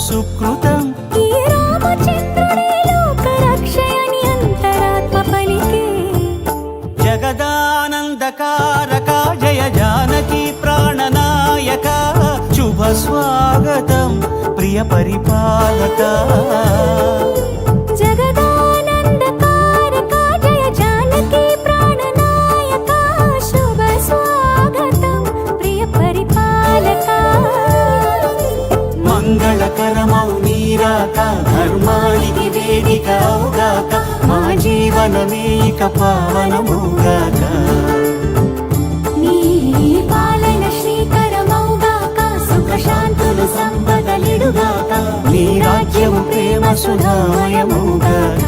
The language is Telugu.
సుకృతం ఈ రామచంద్రుడే లోకరక్షయని అంతరాత్మ పలికే. జగదానందకారక జయ జానకి ప్రాణనాయక శుభ స్వాగతం ప్రియ పరిపాలక. జగదానందకారక జయ జానకి ప్రాణనాయక శుభ స్వాగతం ప్రియ పరిపాలక. మంగళకరమౌ నీరాక ధర్మానికి వేదిక అవుగాక మా జీవనమే ఇక పావనమౌగాక. నీ పాలన శ్రీకరమౌగాక సుఖ శాంతులు సంపదలిడుగాక నీ రాజ్యము ప్రేమ సుధామయమౌగాక.